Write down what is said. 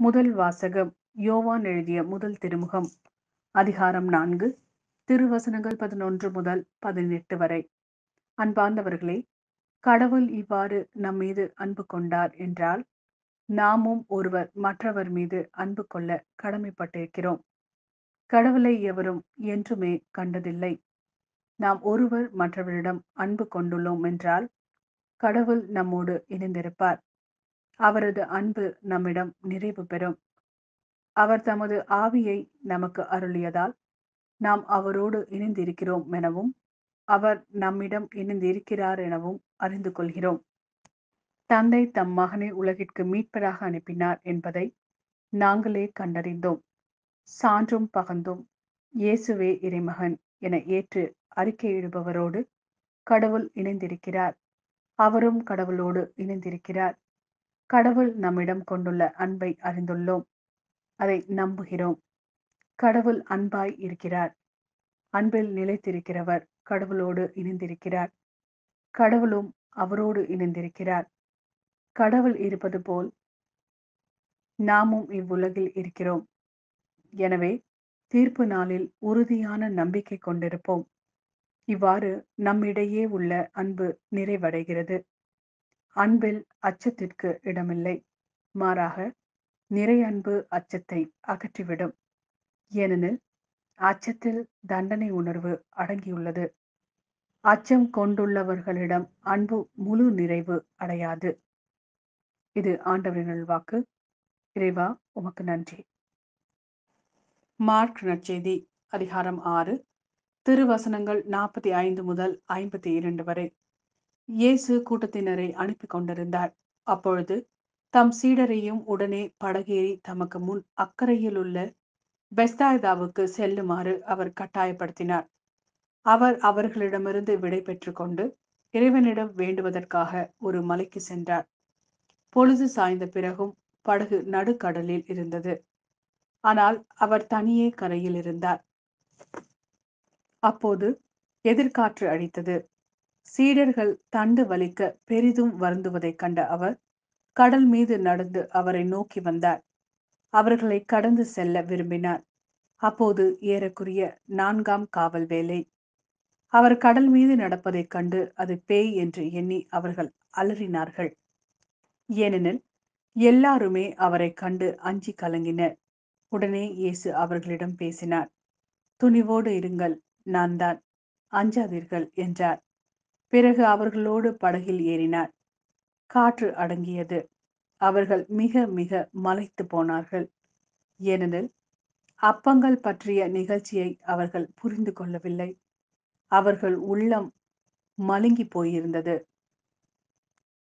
முதல் வாசகம் யோவான் எழுதிய முதல் திருமுகம் அதிகாரம் 4 திருவசனங்கள் 11 முதல் 18 வரை. அன்பார்ந்தவர்களே, கடவுள் இவ்வாறு நம்மீது அன்பு கொண்டார் என்றால் நாமும் ஒருவர் மற்றவர் மீது அன்பு கொள்ள கடமைப்பட்டிருக்கிறோம். கடவுளை எவரும் என்றுமே கண்டதில்லை. நாம் ஒருவர் மற்றவரிடம் அன்பு கொண்டுள்ளோம் என்றால் கடவுள் நம்மோடு இணைந்திருப்பார். அவரது அன்பு நம்மிடம் நிறைவு பெறும். அவர் தமது ஆவியை நமக்கு அருளியதால் நாம் அவரோடு இணைந்திருக்கிறோம் எனவும் அவர் நம்மிடம் இணைந்திருக்கிறார் எனவும் அறிந்து கொள்கிறோம். தந்தை தம் மகனை உலகிற்கு மீட்பராக அனுப்பினார் என்பதை நாங்களே கண்டறிந்தோம். சான்றும் பகந்தும் இயேசுவே இறைமகன் என ஏற்று அறிக்கையிடுபவரோடு கடவுள் இணைந்திருக்கிறார். அவரும் கடவுளோடு இணைந்திருக்கிறார். கடவுள் நம்மிடம் கொண்டுள்ள அன்பை அறிந்துள்ளோம், அதை நம்புகிறோம். கடவுள் அன்பாய் இருக்கிறார். அன்பில் நிலைத்திருக்கிறவர் கடவுளோடு இணைந்திருக்கிறார். கடவுளும் அவரோடு இணைந்திருக்கிறார். கடவுள் இருப்பது போல் நாமும் இவ்வுலகில் இருக்கிறோம். எனவே தீர்ப்பு நாளில் உறுதியான நம்பிக்கை கொண்டிருப்போம். இவ்வாறு நம்மிடையே உள்ள அன்பு நிறைவடைகிறது. அன்பில் அச்சத்திற்கு இடமில்லை. மாறாக நிறை அன்பு அச்சத்தை அகற்றிவிடும். ஏனெனில் அச்சத்தில் தண்டனை உணர்வு அடங்கியுள்ளது. அச்சம் கொண்டுள்ளவர்களிடம் அன்பு முழு நிறைவு அடையாது. இது ஆண்டவரின் வாக்கு. இறைவா, உமக்கு நன்றி. மார்க் நற்செய்தி அதிகாரம் 6 திருவசனங்கள் 45 முதல் 52 வரை. இயேசு கூட்டத்தினரை அனுப்பி கொண்டிருந்தார். அப்பொழுது தம் சீடரையும் உடனே படகேறி தமக்கு முன் அக்கறையில் உள்ள பெத்தாய்தாவுக்கு செல்லுமாறு அவர் கட்டாயப்படுத்தினார். அவர் அவர்களிடமிருந்து விடை பெற்று கொண்டு இறைவனிடம் வேண்டுவதற்காக ஒரு மலைக்கு சென்றார். பொழுது சாய்ந்த பிறகும் படகு நடுக்கடலில் இருந்தது. ஆனால் அவர் தனியே கரையில் இருந்தார். அப்போது எதிர்காற்று அடித்தது. சீடர்கள் தண்டு வலிக்க பெரிதும் வருந்துவதைக் கண்ட அவர் கடல் மீது நடந்து அவரை நோக்கி வந்தார். அவர்களை கடந்து செல்ல விரும்பினார். அப்போது ஏறக்குறைய 4ஆம் காவல் வேளை. அவர் கடல் மீது நடப்பதைக் கண்டு அது பேய் என்று எண்ணி அவர்கள் அலறினார்கள். ஏனெனில் எல்லாருமே அவரை கண்டு அஞ்சி கலங்கினர். உடனே இயேசு அவர்களிடம் பேசினார். துணிவோடு இருங்கள், நான் தான், அஞ்சாதீர்கள் என்றார். பிறகு அவர்களோடு படகில் ஏறினார். காற்று அடங்கியது. அவர்கள் மிக மிக மலைத்து போனார்கள். ஏனெனில் அப்பங்கள் பற்றிய நிகழ்ச்சியை அவர்கள் புரிந்து கொள்ளவில்லை. அவர்கள் உள்ளம் மழுங்கி போயிருந்தது.